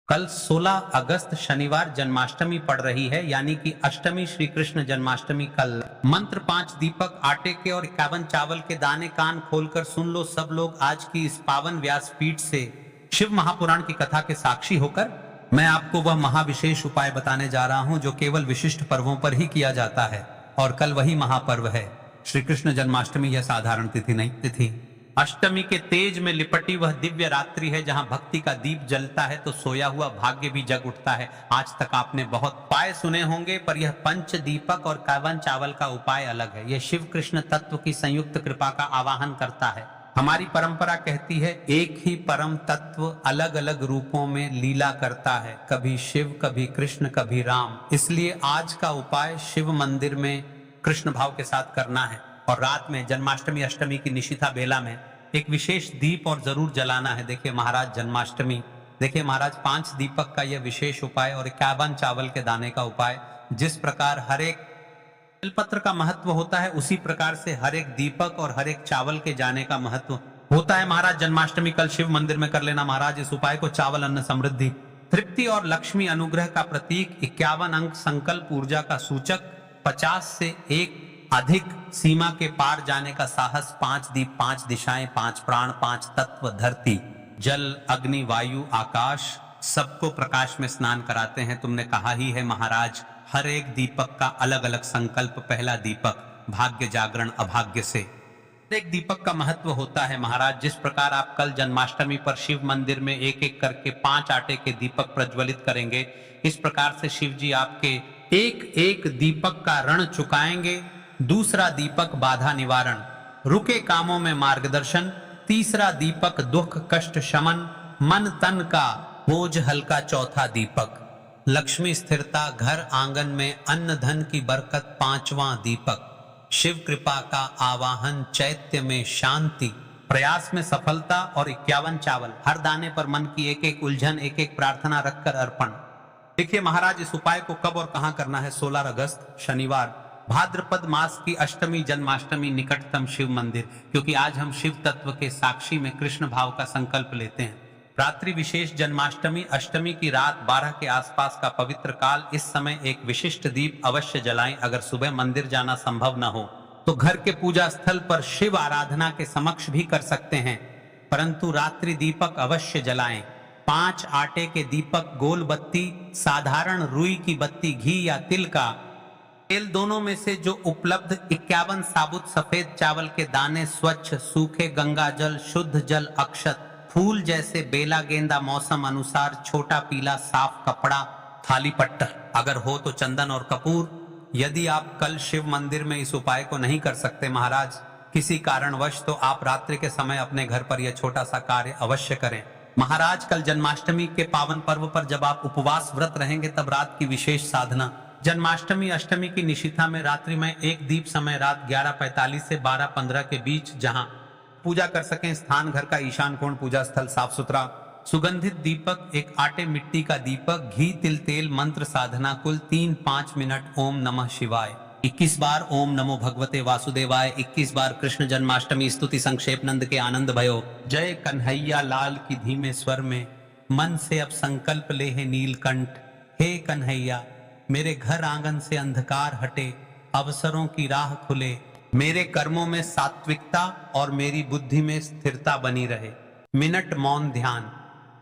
कल 16 अगस्त शनिवार जन्माष्टमी पड़ रही है, यानी कि अष्टमी श्री कृष्ण जन्माष्टमी कल। मंत्र 5 दीपक आटे के और 51 चावल के दाने। कान खोलकर सुन लो सब लोग, आज की इस पावन व्यासपीठ से शिव महापुराण की कथा के साक्षी होकर मैं आपको वह महाविशेष उपाय बताने जा रहा हूं जो केवल विशिष्ट पर्वों पर ही किया जाता है। और कल वही महापर्व है श्री कृष्ण जन्माष्टमी। यह साधारण तिथि नहीं, तिथि अष्टमी के तेज में लिपटी वह दिव्य रात्रि है जहां भक्ति का दीप जलता है तो सोया हुआ भाग्य भी जग उठता है। आज तक आपने बहुत उपाय सुने होंगे, पर यह पंच दीपक और 51 चावल का उपाय अलग है। यह शिव कृष्ण तत्व की संयुक्त कृपा का आवाहन करता है। हमारी परंपरा कहती है एक ही परम तत्व अलग अलग रूपों में लीला करता है, कभी शिव, कभी कृष्ण, कभी राम। इसलिए आज का उपाय शिव मंदिर में कृष्ण भाव के साथ करना है और रात में जन्माष्टमी अष्टमी की निशिथा बेला में एक विशेष दीप और जरूर जलाना है। देखिए महाराज जन्माष्टमी, देखिए महाराज 5 दीपक का यह विशेष उपाय और 51 चावल के दाने का उपाय। जिस प्रकार हर एक बेलपत्र का महत्व होता है, उसी प्रकार से हर एक दीपक और हर एक चावल के जाने का महत्व होता है। महाराज जन्माष्टमी कल शिव मंदिर में कर लेना महाराज इस उपाय को। चावल अन्न समृद्धि, तृप्ति और लक्ष्मी अनुग्रह का प्रतीक, 51 अंक संकल्प ऊर्जा का सूचक, 50 से एक अधिक सीमा के पार जाने का साहस, 5 दीप, 5 दिशाएं, 5 प्राण, 5 तत्व, धरती, जल, अग्नि, वायु, आकाश, सबको प्रकाश में स्नान कराते हैं। तुमने कहा ही है महाराज, हर एक दीपक का अलग अलग संकल्प। पहला दीपक भाग्य जागरण अभाग्य से। एक दीपक का महत्व होता है महाराज। जिस प्रकार आप कल जन्माष्टमी पर शिव मंदिर में एक एक करके 5 आटे के दीपक प्रज्वलित करेंगे, इस प्रकार से शिव जी आपके एक एक दीपक का ऋण चुकाएंगे। दूसरा दीपक बाधा निवारण, रुके कामों में मार्गदर्शन। तीसरा दीपक दुख कष्ट शमन, मन तन का बोझ हल्का। चौथा दीपक लक्ष्मी स्थिरता, घर आंगन में अन्न धन की बरकत। 5वां दीपक शिव कृपा का आवाहन, चैत्य में शांति, प्रयास में सफलता। और 51 चावल, हर दाने पर मन की एक एक उलझन, एक एक प्रार्थना रखकर अर्पण। देखिए महाराज इस उपाय को कब और कहां करना है। 16 अगस्त शनिवार, भाद्रपद मास की अष्टमी जन्माष्टमी, निकटतम शिव मंदिर। क्योंकि आज हम शिव तत्व के साक्षी में कृष्ण भाव का संकल्प लेते हैं। रात्रि विशेष जन्माष्टमी अष्टमी की रात 12 के आसपास का पवित्र काल। इस समय एक विशिष्ट दीप अवश्य जलाएं। अगर सुबह मंदिर जाना संभव न हो तो घर के पूजा स्थल पर शिव आराधना के समक्ष भी कर सकते हैं, परंतु रात्रि दीपक अवश्य जलाएं। 5 आटे के दीपक, गोल बत्ती, साधारण रुई की बत्ती, घी या तिल का तेल, दोनों में से जो उपलब्ध, 51 साबुत सफेद चावल के दाने, स्वच्छ सूखे गंगा जल, शुद्ध जल, अक्षत, फूल जैसे बेला, गेंदा, मौसम अनुसार, छोटा पीला साफ कपड़ा, थाली पट्ट, अगर हो तो चंदन और कपूर। यदि आप कल शिव मंदिर में इस उपाय को नहीं कर सकते महाराज किसी कारणवश, तो आप रात्रि के समय अपने घर पर यह छोटा सा कार्य अवश्य करें। महाराज कल जन्माष्टमी के पावन पर्व पर जब आप उपवास व्रत रहेंगे तब रात की विशेष साधना, जन्माष्टमी अष्टमी की निशिथा में रात्रि में एक दीप समय रात 11:45 से 12:15 के बीच जहां पूजा कर सकें। स्थान घर का ईशान कोण, पूजा स्थल साफ सुथरा। सुगंधित दीपक, एक आटे मिट्टी का दीपक, घी तिल तेल, मंत्र साधना, कुल 3-5 मिनट। ओम नमः शिवाय 21 बार, ओम नमो भगवते वासुदेवाय 21 बार, कृष्ण जन्माष्टमी स्तुति संक्षेप, नंद के आनंद भयो, जय कन्हैया लाल की धीमे स्वर में। मन से अब संकल्प ले है नीलकंठ, हे कन्हैया मेरे घर आंगन से अंधकार हटे, अवसरों की राह खुले, मेरे कर्मों में सात्विकता और मेरी बुद्धि में स्थिरता बनी रहे। मिनट मौन ध्यान,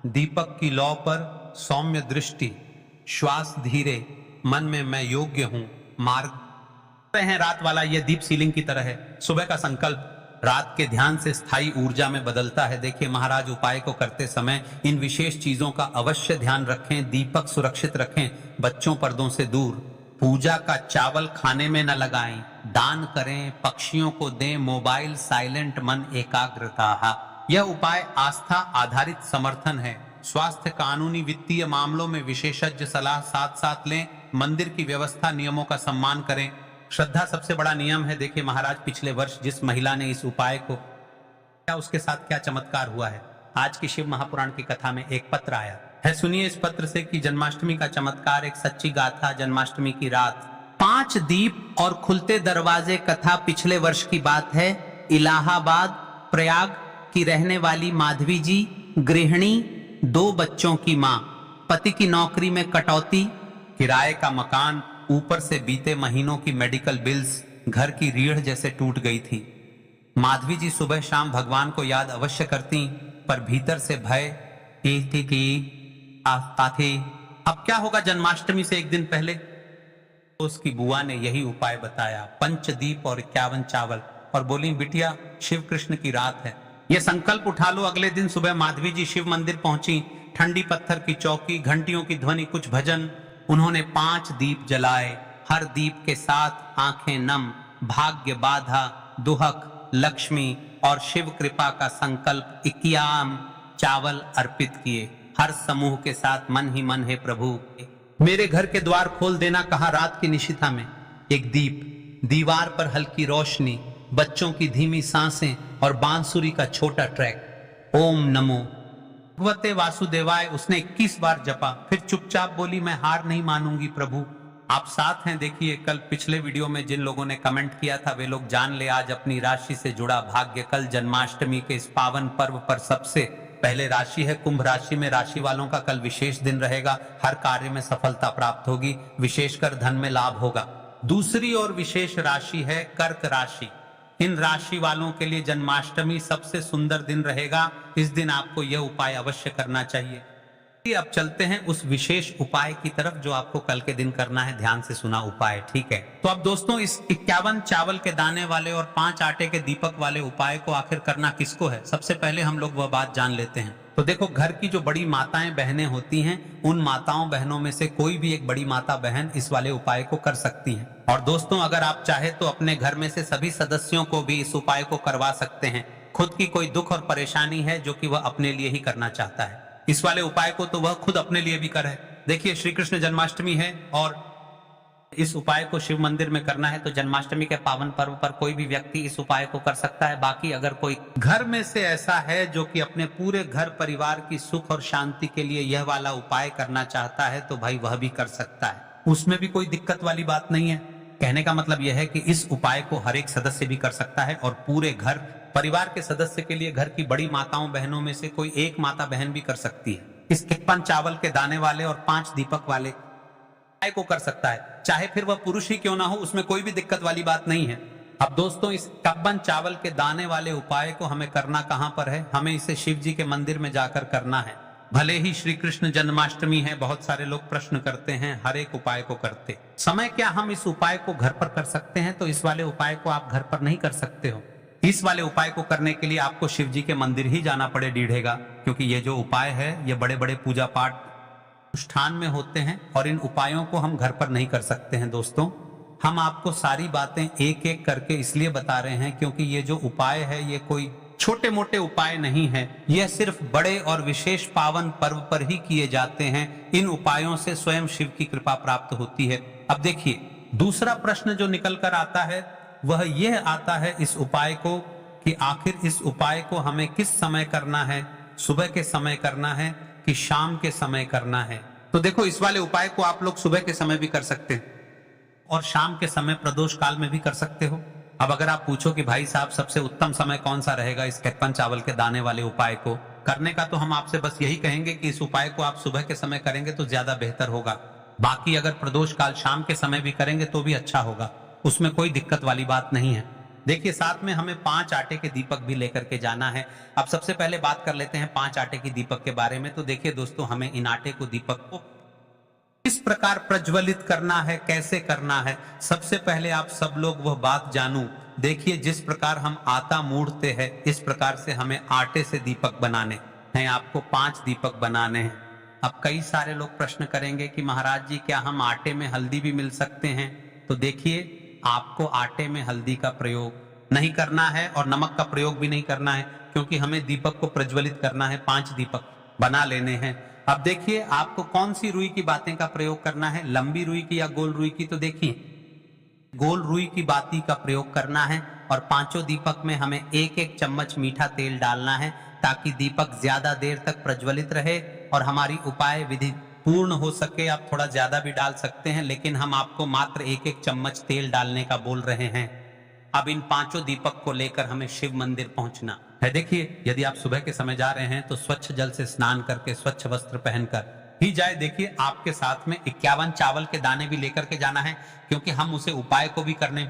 दीपक की लौ पर सौम्य दृष्टि, श्वास धीरे, मन में मैं योग्य हूं, मार्ग हैं। रात वाला यह दीप सीलिंग की तरह है। सुबह का संकल्प रात के ध्यान से स्थायी ऊर्जा में बदलता है। देखिए महाराज उपाय को करते समय इन विशेष चीजों का अवश्य ध्यान रखें। दीपक सुरक्षित रखें, बच्चों पर्दों से दूर, पूजा का चावल खाने में न लगाएं, दान करें, पक्षियों को दें, मोबाइल साइलेंट, मन एकाग्रता। यह उपाय आस्था आधारित समर्थन है। स्वास्थ्य, कानूनी, वित्तीय मामलों में विशेषज्ञ सलाह साथ साथ लें। मंदिर की व्यवस्था नियमों का सम्मान करें। श्रद्धा सबसे बड़ा नियम है। देखिए महाराज पिछले वर्ष जिस महिला ने इस उपाय को किया उसके साथ क्या चमत्कार हुआ है। आज की शिव महापुराण की कथा में एक पत्र आया है, सुनिए इस पत्र से कि जन्माष्टमी का चमत्कार, एक सच्ची गाथा। जन्माष्टमी की रात 5 दीप और खुलते दरवाजे। कथा पिछले वर्ष की बात है। इलाहाबाद प्रयाग की रहने वाली माधवी जी, गृहिणी, 2 बच्चों की मां, पति की नौकरी में कटौती, किराए का मकान, ऊपर से बीते महीनों की मेडिकल बिल्स घर की रीढ़ जैसे टूट गई थी। माधवी जी सुबह शाम भगवान को याद अवश्य करती, पर भीतर से भय आता थी। अब क्या होगा जन्माष्टमी से एक दिन पहले? तो उसकी बुआ ने यही उपाय बताया, पंचदीप और 51 चावल, और बोली बिटिया शिव कृष्ण की रात है, ये संकल्प उठा लो। अगले दिन सुबह माधवी जी शिव मंदिर पहुंची। ठंडी पत्थर की चौकी, घंटियों की ध्वनि, कुछ भजन। उन्होंने 5 दीप जलाए। हर दीप के साथ आंखें नम, भाग्य बाधा, दुहक, लक्ष्मी और शिव कृपा का संकल्प 51 चावल अर्पित किए। हर समूह के साथ मन ही मन, है प्रभु मेरे घर के द्वार खोल देना, कहा रात की निशिता में। एक दीप, दीवार पर हल्की रोशनी, बच्चों की धीमी सांसें और बांसुरी का छोटा ट्रैक। ओम नमो भगवते वासुदेवाय उसने 21 बार जपा। फिर चुपचाप बोली, मैं हार नहीं मानूंगी प्रभु, आप साथ हैं। देखिए कल पिछले वीडियो में जिन लोगों ने कमेंट किया था वे लोग जान ले आज अपनी राशि से जुड़ा भाग्य। कल जन्माष्टमी के इस पावन पर्व पर सबसे पहले राशि है कुंभ राशि में। राशि वालों का कल विशेष दिन रहेगा। हर कार्य में सफलता प्राप्त होगी, विशेषकर धन में लाभ होगा। दूसरी और विशेष राशि है कर्क राशि। इन राशि वालों के लिए जन्माष्टमी सबसे सुंदर दिन रहेगा। इस दिन आपको यह उपाय अवश्य करना चाहिए। अब चलते हैं उस विशेष उपाय की तरफ जो आपको कल के दिन करना है। ध्यान से सुना उपाय, ठीक है? तो अब दोस्तों इस 51 चावल के दाने वाले और 5 आटे के दीपक वाले उपाय को आखिर करना किसको है? सबसे पहले हम लोग वह बात जान लेते हैं। तो देखो, घर की जो बड़ी माताएं बहनें होती हैं, उन माताओं बहनों में से कोई भी एक बड़ी माता बहन इस वाले उपाय को कर सकती है। और दोस्तों अगर आप चाहे तो अपने घर में से सभी सदस्यों को भी इस उपाय को करवा सकते हैं। खुद की कोई दुख और परेशानी है जो कि वह अपने लिए ही करना चाहता है, इस वाले उपाय को तो वह खुद अपने लिए भी करे। देखिए श्री कृष्ण जन्माष्टमी है और इस उपाय को शिव मंदिर में करना है, तो जन्माष्टमी के पावन पर्व पर कोई भी व्यक्ति इस उपाय को कर सकता है। बाकी अगर कोई घर में से ऐसा है जो कि अपने पूरे घर परिवार की सुख और शांति के लिए यह वाला उपाय करना चाहता है, तो भाई वह भी कर सकता है, उसमें भी कोई दिक्कत वाली बात नहीं है। कहने का मतलब यह है कि इस उपाय को हर एक सदस्य भी कर सकता है और पूरे घर परिवार के सदस्य के लिए घर की बड़ी माताओं बहनों में से कोई एक माता बहन भी कर सकती है। इस 51 चावल के दाने वाले और 5 दीपक वाले उपाय को कर सकता है, चाहे फिर वह पुरुष ही क्यों ना हो, उसमें कोई भी दिक्कत वाली बात नहीं है। अब दोस्तों इस 51 चावल के दाने वाले उपाय को हमें करना कहां पर है? हमें इसे शिव जी के मंदिर में जाकर करना है। भले ही श्री कृष्ण जन्माष्टमी है, बहुत सारे लोग प्रश्न करते हैं हर एक उपाय को करते समय क्या हम इस उपाय को घर पर कर सकते हैं? तो इस वाले उपाय को आप घर पर नहीं कर सकते हो। इस वाले उपाय को करने के लिए आपको शिव जी के मंदिर ही जाना पड़ेगा, क्योंकि ये जो उपाय है ये बड़े बड़े पूजा पाठ अनुष्ठान में होते हैं और इन उपायों को हम घर पर नहीं कर सकते हैं। दोस्तों हम आपको सारी बातें एक एक करके इसलिए बता रहे हैं क्योंकि ये जो उपाय है ये कोई छोटे मोटे उपाय नहीं है, यह सिर्फ बड़े और विशेष पावन पर्व पर ही किए जाते हैं। इन उपायों से स्वयं शिव की कृपा प्राप्त होती है। अब देखिए दूसरा प्रश्न जो निकल कर आता है वह यह आता है इस उपाय को कि आखिर इस उपाय को हमें किस समय करना है? सुबह के समय करना है कि शाम के समय करना है? तो देखो इस वाले उपाय को आप लोग सुबह के समय भी कर सकते हैं और शाम के समय प्रदोष काल में भी कर सकते हो। अब अगर आप पूछो कि भाई साहब सबसे उत्तम समय कौन सा रहेगा इस 51 चावल के दाने वाले उपाय को करने का, तो हम आपसे बस यही कहेंगे कि इस उपाय को आप सुबह के समय करेंगे तो ज्यादा बेहतर होगा। बाकी अगर प्रदोष काल शाम के समय भी करेंगे तो भी अच्छा होगा, उसमें कोई दिक्कत वाली बात नहीं है। देखिए साथ में हमें 5 आटे के दीपक भी लेकर के जाना है। अब सबसे पहले बात कर लेते हैं 5 आटे के दीपक के बारे में। तो देखिए दोस्तों हमें इन आटे को दीपक को किस प्रकार प्रज्वलित करना है, कैसे करना है, सबसे पहले आप सब लोग वह बात जानू। देखिए जिस प्रकार हम आटा मूड़ते हैं इस प्रकार से हमें आटे से दीपक बनाने हैं। आपको 5 दीपक बनाने हैं। अब कई सारे लोग प्रश्न करेंगे कि महाराज जी क्या हम आटे में हल्दी भी मिल सकते हैं? तो देखिए आपको आटे में हल्दी का प्रयोग नहीं करना है और नमक का प्रयोग भी नहीं करना है, क्योंकि हमें दीपक को प्रज्वलित करना है। 5 दीपक बना लेने हैं। अब देखिए आपको कौन सी रुई की बातें का प्रयोग करना है, लंबी रुई की या गोल रुई की? तो देखिए गोल रुई की बाती का प्रयोग करना है और 5 दीपक में हमें 1-1 चम्मच मीठा तेल डालना है ताकि दीपक ज्यादा देर तक प्रज्वलित रहे और हमारी उपाय विधि पूर्ण हो सके। आप थोड़ा ज्यादा भी डाल सकते हैं, लेकिन हम आपको मात्र 1-1 चम्मच तेल डालने का बोल रहे हैं। अब इन 5 दीपक को लेकर हमें शिव मंदिर पहुंचना है। देखिए यदि आप सुबह के समय जा रहे हैं तो स्वच्छ जल से स्नान करके स्वच्छ वस्त्र पहनकर ही जाए। देखिए आपके साथ में 51 चावल के दाने भी लेकर के जाना है, क्योंकि हम उसे उपाय को भी करने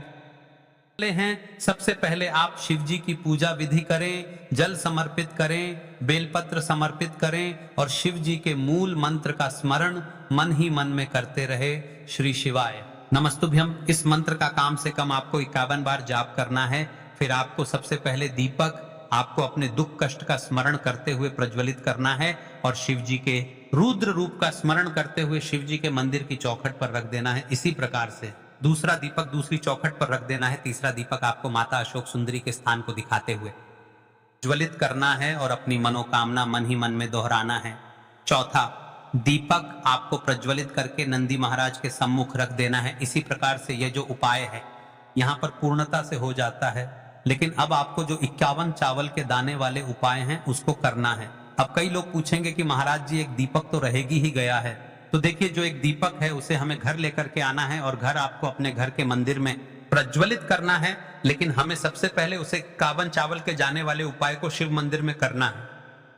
वाले हैं। सबसे पहले आप शिव जी की पूजा विधि करें, जल समर्पित करें, बेलपत्र समर्पित करें और शिव जी के मूल मंत्र का स्मरण मन ही मन में करते रहे। श्री शिवाय नमस्तुभ्यम। इस मंत्र का काम से कम आपको 51 बार जाप करना है। फिर आपको सबसे पहले दीपक आपको अपने दुख कष्ट का स्मरण करते हुए प्रज्वलित करना है और शिव जी के रुद्र रूप का स्मरण करते हुए शिव जी के मंदिर की चौखट पर रख देना है। इसी प्रकार से दूसरा दीपक दूसरी चौखट पर रख देना है। तीसरा दीपक आपको माता अशोक सुंदरी के स्थान को दिखाते हुए प्रज्वलित करना है और अपनी मनोकामना मन ही मन में दोहराना है। चौथा दीपक आपको प्रज्वलित करके नंदी महाराज के सम्मुख रख देना है। इसी प्रकार से यह जो उपाय है यहाँ पर पूर्णता से हो जाता है। लेकिन अब आपको जो 51 चावल के दाने वाले उपाय हैं उसको करना है। अब कई लोग पूछेंगे कि महाराज जी एक दीपक तो रहेगी ही गया है। तो देखिए जो एक दीपक है उसे हमें घर लेकर के आना है और घर आपको अपने घर के मंदिर में प्रज्वलित करना है। लेकिन हमें सबसे पहले उसे 51 चावल के जाने वाले उपाय को शिव मंदिर में करना है।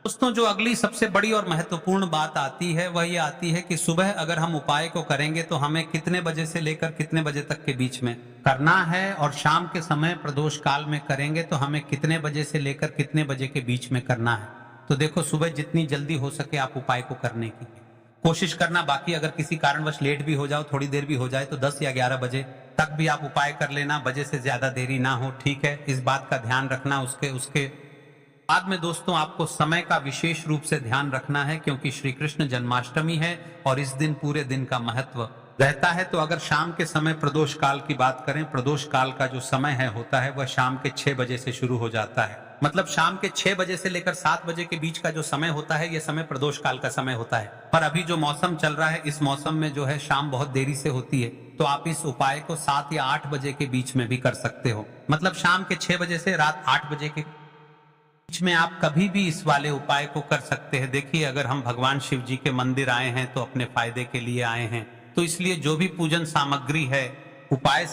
दोस्तों जो अगली सबसे बड़ी और महत्वपूर्ण बात आती है वह ये आती है कि सुबह अगर हम उपाय को करेंगे तो हमें कितने बजे से लेकर कितने बजे तक के बीच में करना है, और शाम के समय प्रदोष काल में करेंगे तो हमें कितने बजे से लेकर कितने बजे के बीच में करना है। तो देखो सुबह जितनी जल्दी हो सके आप उपाय को करने की कोशिश करना। बाकी अगर किसी कारणवश लेट भी हो जाओ, थोड़ी देर भी हो जाए, तो 10 या 11 बजे तक भी आप उपाय कर लेना, बजे से ज्यादा देरी ना हो, ठीक है। इस बात का ध्यान रखना। उसके बाद में दोस्तों आपको समय का विशेष रूप से ध्यान रखना है, क्योंकि श्री कृष्ण जन्माष्टमी है और इस दिन पूरे दिन का महत्व रहता है। तो अगर शाम के समय प्रदोष काल की बात करें, प्रदोष काल का जो समय है होता है वह शाम के 6 बजे से शुरू हो जाता है। मतलब शाम के 6 बजे से लेकर 7 बजे के बीच का जो समय होता है यह समय प्रदोष काल का समय होता है। पर अभी जो मौसम चल रहा है इस मौसम में जो है शाम बहुत देरी से होती है, तो आप इस उपाय को 7 या 8 बजे के बीच में भी कर सकते हो। मतलब शाम के 6 बजे से रात 8 बजे के बीच में आप कभी भी इस वाले उपाय को कर सकते हैं। देखिए अगर हम भगवान शिव जी के मंदिर आए हैं तो अपने फायदे के लिए आए हैं, तो इसलिए जो भी पूजन सामग्री है, उपाय